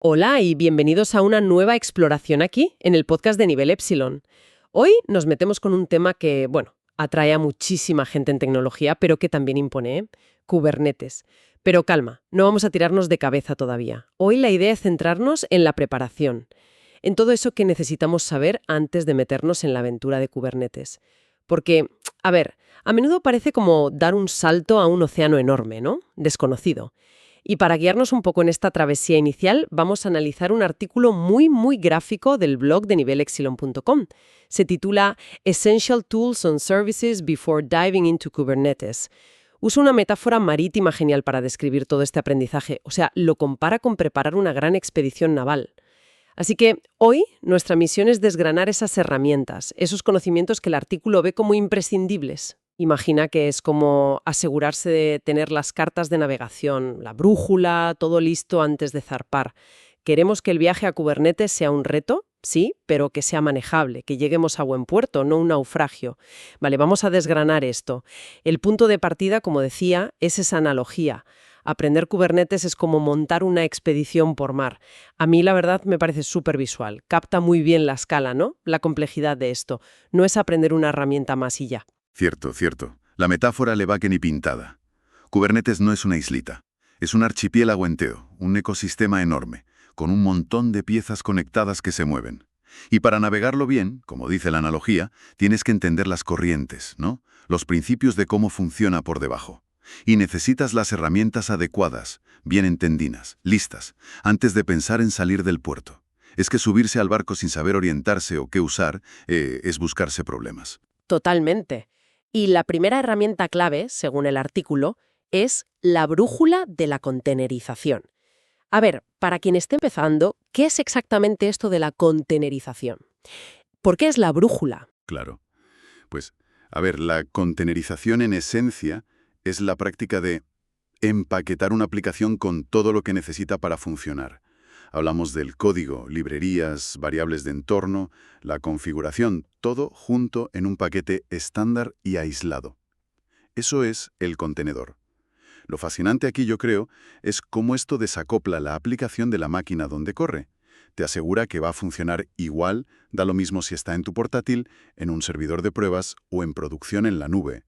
Hola y bienvenidos a una nueva exploración aquí, en el podcast de Nivel Epsilon. Hoy nos metemos con un tema que, bueno, atrae a muchísima gente en tecnología, pero que también impone, ¿eh? Kubernetes. Pero calma, no vamos a tirarnos de cabeza todavía. Hoy la idea es centrarnos en la preparación, en todo eso que necesitamos saber antes de meternos en la aventura de Kubernetes. Porque, a ver, a menudo parece como dar un salto a un océano enorme, ¿no? Desconocido. Y para guiarnos un poco en esta travesía inicial, vamos a analizar un artículo muy gráfico del blog de nivelexilon.com. Se titula Essential Tools and Services Before Diving into Kubernetes. Usa una metáfora marítima genial para describir todo este aprendizaje, o sea, lo compara con preparar una gran expedición naval. Así que hoy nuestra misión es desgranar esas herramientas, esos conocimientos que el artículo ve como imprescindibles. Imagina que es como asegurarse de tener las cartas de navegación, la brújula, todo listo antes de zarpar. Queremos que el viaje a Kubernetes sea un reto, sí, pero que sea manejable, que lleguemos a buen puerto, no un naufragio. Vale, vamos a desgranar esto. El punto de partida, como decía, es esa analogía. Aprender Kubernetes es como montar una expedición por mar. A mí, la verdad, me parece súper visual. Capta muy bien la escala, ¿no? La complejidad de esto. No es aprender una herramienta más y ya. Cierto, cierto. La metáfora le va que ni pintada. Kubernetes no es una islita. Es un archipiélago entero, un ecosistema enorme, con un montón de piezas conectadas que se mueven. Y para navegarlo bien, como dice la analogía, tienes que entender las corrientes, ¿no? Los principios de cómo funciona por debajo. Y necesitas las herramientas adecuadas, bien entendidas, listas, antes de pensar en salir del puerto. Es que subirse al barco sin saber orientarse o qué usar es buscarse problemas. Totalmente. Y la primera herramienta clave, según el artículo, es la brújula de la contenerización. A ver, para quien esté empezando, ¿qué es exactamente esto de la contenerización? ¿Por qué es la brújula? Claro. Pues, a ver, la contenerización en esencia es la práctica de empaquetar una aplicación con todo lo que necesita para funcionar. Hablamos del código, librerías, variables de entorno, la configuración, todo junto en un paquete estándar y aislado. Eso es el contenedor. Lo fascinante aquí, yo creo, es cómo esto desacopla la aplicación de la máquina donde corre. Te asegura que va a funcionar igual, da lo mismo si está en tu portátil, en un servidor de pruebas o en producción en la nube.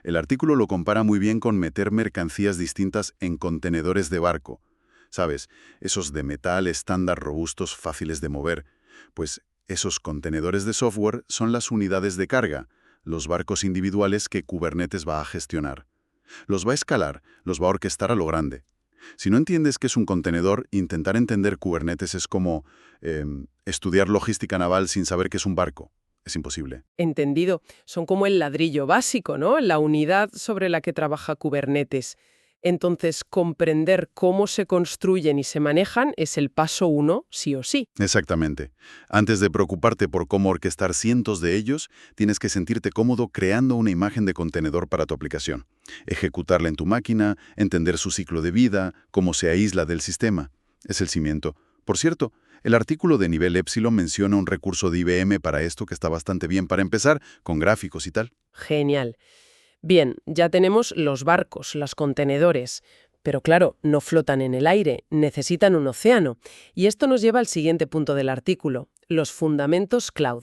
El artículo lo compara muy bien con meter mercancías distintas en contenedores de barco. ¿Sabes? Esos de metal estándar robustos fáciles de mover. Pues esos contenedores de software son las unidades de carga, los barcos individuales que Kubernetes va a gestionar. Los va a escalar, los va a orquestar a lo grande. Si no entiendes qué es un contenedor, intentar entender Kubernetes es como estudiar logística naval sin saber qué es un barco. Es imposible. Entendido. Son como el ladrillo básico, ¿no? La unidad sobre la que trabaja Kubernetes. Entonces, comprender cómo se construyen y se manejan es el paso uno, sí o sí. Exactamente. Antes de preocuparte por cómo orquestar cientos de ellos, tienes que sentirte cómodo creando una imagen de contenedor para tu aplicación. Ejecutarla en tu máquina, entender su ciclo de vida, cómo se aísla del sistema. Es el cimiento. Por cierto, el artículo de Nivel Epsilon menciona un recurso de IBM para esto que está bastante bien para empezar, con gráficos y tal. Genial. Bien, ya tenemos los barcos, los contenedores, pero claro, no flotan en el aire, necesitan un océano. Y esto nos lleva al siguiente punto del artículo, los fundamentos cloud.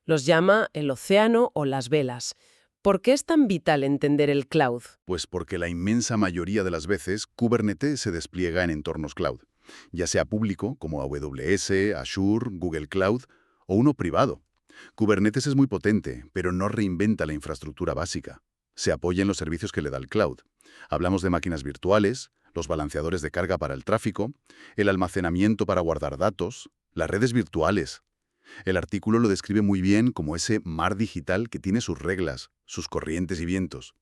Los llama el océano o las velas. ¿Por qué es tan vital entender el cloud? Pues porque la inmensa mayoría de las veces Kubernetes se despliega en entornos cloud, ya sea público como AWS, Azure, Google Cloud, o uno privado. Kubernetes es muy potente, pero no reinventa la infraestructura básica. Se apoya en los servicios que le da el cloud. Hablamos de máquinas virtuales, los balanceadores de carga para el tráfico, el almacenamiento para guardar datos, las redes virtuales. El artículo lo describe muy bien como ese mar digital que tiene sus reglas, sus corrientes y vientos.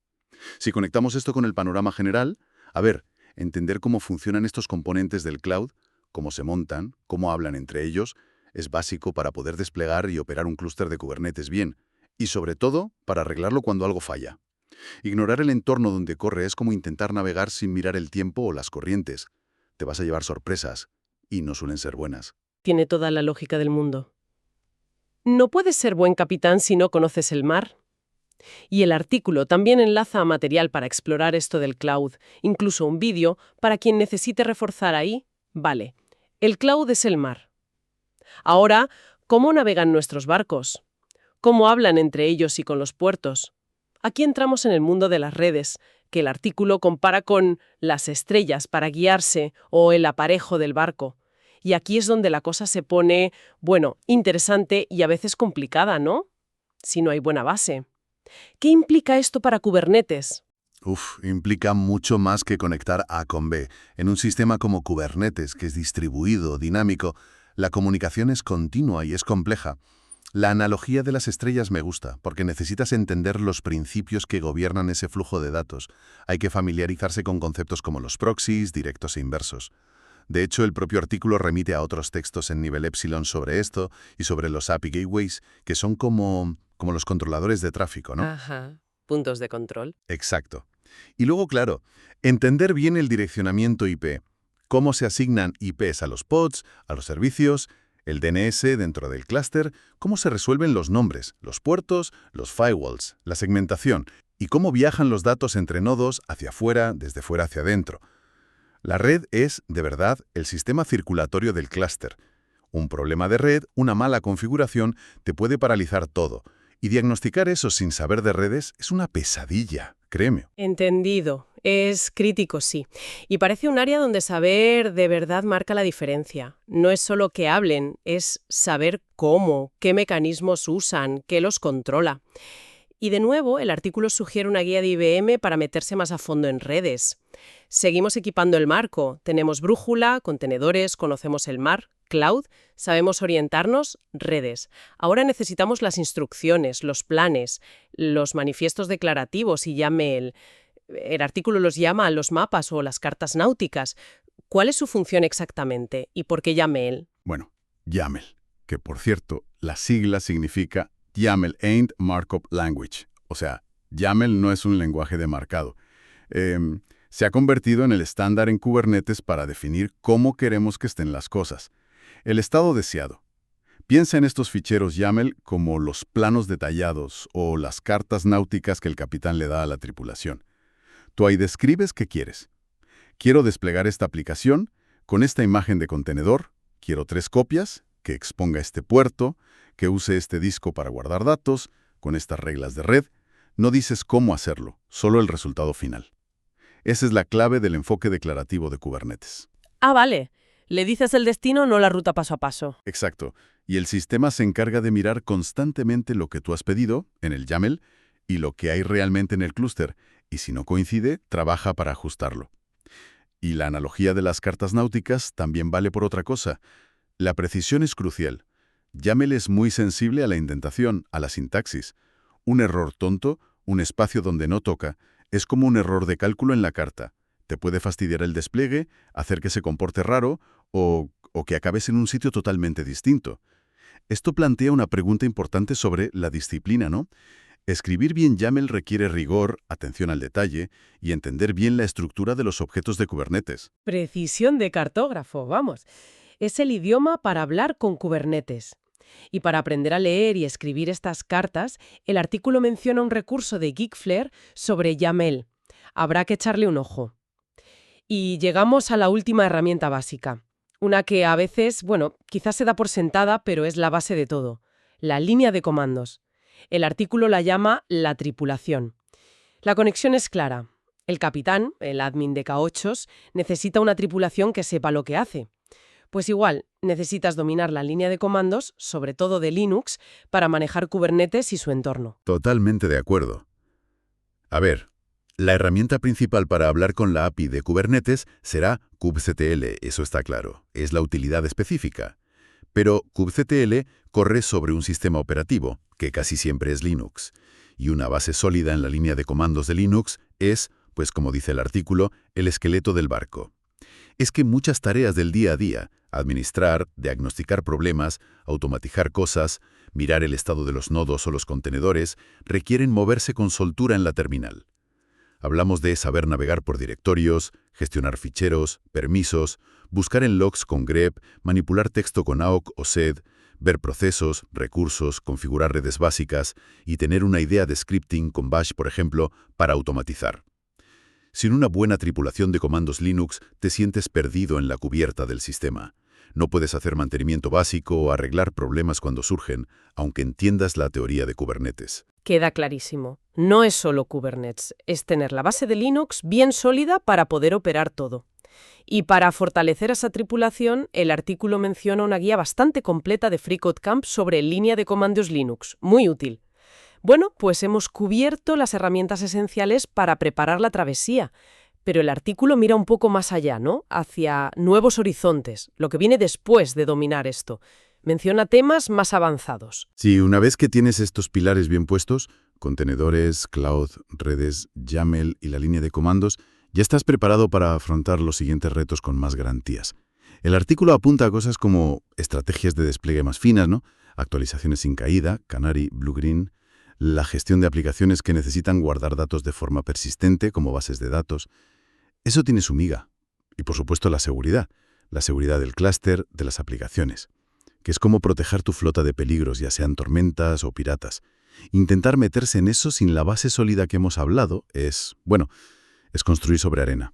Si conectamos esto con el panorama general, a ver, entender cómo funcionan estos componentes del cloud, cómo se montan, cómo hablan entre ellos, es básico para poder desplegar y operar un clúster de Kubernetes bien, y sobre todo, para arreglarlo cuando algo falla. Ignorar el entorno donde corre es como intentar navegar sin mirar el tiempo o las corrientes. Te vas a llevar sorpresas, y no suelen ser buenas. Tiene toda la lógica del mundo. No puedes ser buen capitán si no conoces el mar. Y el artículo también enlaza a material para explorar esto del cloud, incluso un vídeo para quien necesite reforzar ahí. Vale, El cloud es el mar. Ahora, ¿cómo navegan nuestros barcos? ¿Cómo hablan entre ellos y con los puertos? Aquí entramos en el mundo de las redes, que el artículo compara con las estrellas para guiarse o el aparejo del barco. Y aquí es donde la cosa se pone, bueno, interesante y a veces complicada, ¿no? Si no hay buena base. ¿Qué implica esto para Kubernetes? Implica mucho más que conectar A con B. En un sistema como Kubernetes, que es distribuido, dinámico, la comunicación es continua y es compleja. La analogía de las estrellas me gusta, porque necesitas entender los principios que gobiernan ese flujo de datos. Hay que familiarizarse con conceptos como los proxies, directos e inversos. De hecho, el propio artículo remite a otros textos en nivel Epsilon sobre esto y sobre los API Gateways, que son como los controladores de tráfico, ¿no? Ajá, puntos de control. Exacto. Y luego, claro, entender bien el direccionamiento IP, cómo se asignan IPs a los pods, a los servicios, el DNS dentro del clúster, cómo se resuelven los nombres, los puertos, los firewalls, la segmentación y cómo viajan los datos entre nodos hacia afuera, desde fuera hacia adentro. La red es, de verdad, el sistema circulatorio del clúster. Un problema de red, una mala configuración, te puede paralizar todo. Y diagnosticar eso sin saber de redes es una pesadilla, créeme. Entendido. Es crítico, sí. Y parece un área donde saber de verdad marca la diferencia. No es solo que hablen, es saber cómo, qué mecanismos usan, qué los controla. Y de nuevo, el artículo sugiere una guía de IBM para meterse más a fondo en redes. Seguimos equipando el marco. Tenemos brújula, contenedores, conocemos el mar, cloud, sabemos orientarnos, redes. Ahora necesitamos las instrucciones, los planes, los manifiestos declarativos y el artículo los llama los mapas o las cartas náuticas. ¿Cuál es su función exactamente y por qué YAML? Bueno, YAML, que por cierto, la sigla significa YAML Ain't Markup Language. O sea, YAML no es un lenguaje de marcado. Se ha convertido en el estándar en Kubernetes para definir cómo queremos que estén las cosas. El estado deseado. Piensa en estos ficheros YAML como los planos detallados o las cartas náuticas que el capitán le da a la tripulación. Tú ahí describes qué quieres. Quiero desplegar esta aplicación con esta imagen de contenedor. Quiero 3 copias, que exponga este puerto, que use este disco para guardar datos, con estas reglas de red. No dices cómo hacerlo, solo el resultado final. Esa es la clave del enfoque declarativo de Kubernetes. Ah, vale. Le dices el destino, no la ruta paso a paso. Exacto. Y el sistema se encarga de mirar constantemente lo que tú has pedido, en el YAML, y lo que hay realmente en el clúster, y si no coincide, trabaja para ajustarlo. Y la analogía de las cartas náuticas también vale por otra cosa. La precisión es crucial. YAML es muy sensible a la indentación, a la sintaxis. Un error tonto, un espacio donde no toca, es como un error de cálculo en la carta. Te puede fastidiar el despliegue, hacer que se comporte raro o que acabes en un sitio totalmente distinto. Esto plantea una pregunta importante sobre la disciplina, ¿no? Escribir bien YAML requiere rigor, atención al detalle y entender bien la estructura de los objetos de Kubernetes. Precisión de cartógrafo, vamos. Es el idioma para hablar con Kubernetes. Y para aprender a leer y escribir estas cartas, el artículo menciona un recurso de Geekflare sobre YAML. Habrá que echarle un ojo. Y llegamos a la última herramienta básica. Una que a veces, bueno, quizás se da por sentada, pero es la base de todo. La línea de comandos. El artículo la llama la tripulación. La conexión es clara. El capitán, el admin de K8s, necesita una tripulación que sepa lo que hace. Pues igual, necesitas dominar la línea de comandos, sobre todo de Linux, para manejar Kubernetes y su entorno. Totalmente de acuerdo. A ver, la herramienta principal para hablar con la API de Kubernetes será kubectl, eso está claro, es la utilidad específica. Pero kubectl corre sobre un sistema operativo, que casi siempre es Linux. Y una base sólida en la línea de comandos de Linux es, pues como dice el artículo, el esqueleto del barco. Es que muchas tareas del día a día, administrar, diagnosticar problemas, automatizar cosas, mirar el estado de los nodos o los contenedores, requieren moverse con soltura en la terminal. Hablamos de saber navegar por directorios, gestionar ficheros, permisos, buscar en logs con grep, manipular texto con AUK o SED, ver procesos, recursos, configurar redes básicas y tener una idea de scripting con Bash, por ejemplo, para automatizar. Sin una buena tripulación de comandos Linux, te sientes perdido en la cubierta del sistema. No puedes hacer mantenimiento básico o arreglar problemas cuando surgen, aunque entiendas la teoría de Kubernetes. Queda clarísimo. No es solo Kubernetes, es tener la base de Linux bien sólida para poder operar todo. Y para fortalecer esa tripulación, el artículo menciona una guía bastante completa de FreeCodeCamp sobre línea de comandos Linux, muy útil. Bueno, pues hemos cubierto las herramientas esenciales para preparar la travesía, pero el artículo mira un poco más allá, ¿no? Hacia nuevos horizontes, lo que viene después de dominar esto. Menciona temas más avanzados. Sí, una vez que tienes estos pilares bien puestos, contenedores, cloud, redes, YAML y la línea de comandos, ya estás preparado para afrontar los siguientes retos con más garantías. El artículo apunta a cosas como estrategias de despliegue más finas, ¿no? Actualizaciones sin caída, Canary, Blue-Green, la gestión de aplicaciones que necesitan guardar datos de forma persistente, como bases de datos. Eso tiene su miga. Y por supuesto la seguridad del clúster, de las aplicaciones, que es como proteger tu flota de peligros, ya sean tormentas o piratas. Intentar meterse en eso sin la base sólida que hemos hablado es construir sobre arena.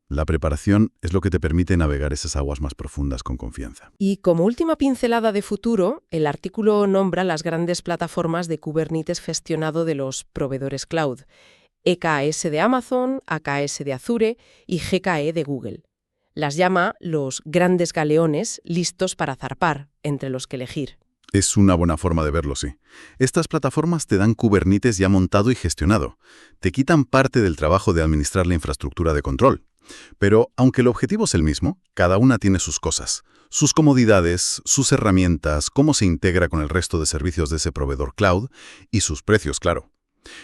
La preparación es lo que te permite navegar esas aguas más profundas con confianza. Y como última pincelada de futuro, el artículo nombra las grandes plataformas de Kubernetes gestionado de los proveedores cloud: EKS de Amazon, AKS de Azure y GKE de Google. Las llama los grandes galeones listos para zarpar, entre los que elegir. Es una buena forma de verlo, sí. Estas plataformas te dan Kubernetes ya montado y gestionado. Te quitan parte del trabajo de administrar la infraestructura de control. Pero, aunque el objetivo es el mismo, cada una tiene sus cosas, sus comodidades, sus herramientas, cómo se integra con el resto de servicios de ese proveedor cloud y sus precios, claro.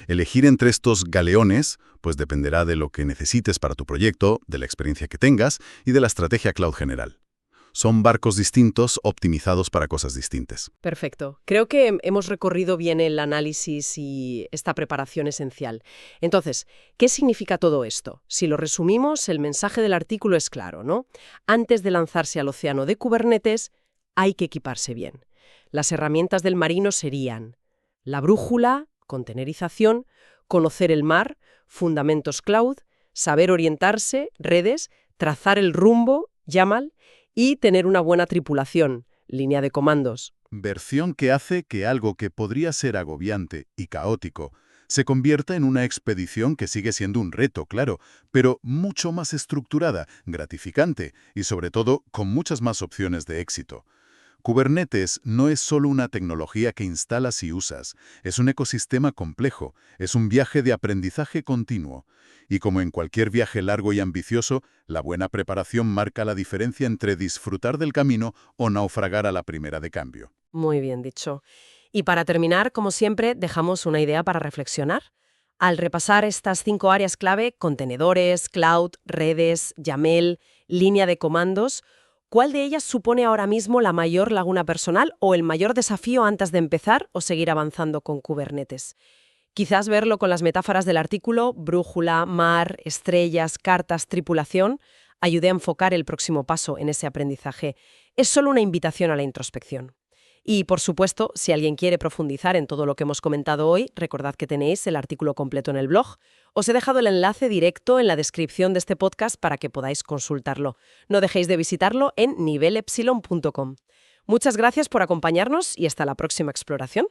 Elegir entre estos galeones, pues dependerá de lo que necesites para tu proyecto, de la experiencia que tengas y de la estrategia cloud general. Son barcos distintos, optimizados para cosas distintas. Perfecto. Creo que hemos recorrido bien el análisis y esta preparación esencial. Entonces, ¿qué significa todo esto? Si lo resumimos, el mensaje del artículo es claro, ¿no? Antes de lanzarse al océano de Kubernetes, hay que equiparse bien. Las herramientas del marino serían la brújula, contenerización, conocer el mar, fundamentos cloud, saber orientarse, redes, trazar el rumbo, YAML, y tener una buena tripulación, línea de comandos. Versión que hace que algo que podría ser agobiante y caótico se convierta en una expedición que sigue siendo un reto, claro, pero mucho más estructurada, gratificante y sobre todo con muchas más opciones de éxito. Kubernetes no es solo una tecnología que instalas y usas, es un ecosistema complejo, es un viaje de aprendizaje continuo. Y como en cualquier viaje largo y ambicioso, la buena preparación marca la diferencia entre disfrutar del camino o naufragar a la primera de cambio. Muy bien dicho. Y para terminar, como siempre, dejamos una idea para reflexionar. Al repasar estas 5 áreas clave, contenedores, cloud, redes, YAML, línea de comandos, ¿cuál de ellas supone ahora mismo la mayor laguna personal o el mayor desafío antes de empezar o seguir avanzando con Kubernetes? Quizás verlo con las metáforas del artículo, brújula, mar, estrellas, cartas, tripulación, ayude a enfocar el próximo paso en ese aprendizaje. Es solo una invitación a la introspección. Y, por supuesto, si alguien quiere profundizar en todo lo que hemos comentado hoy, recordad que tenéis el artículo completo en el blog. Os he dejado el enlace directo en la descripción de este podcast para que podáis consultarlo. No dejéis de visitarlo en nivelepsilon.com. Muchas gracias por acompañarnos y hasta la próxima exploración.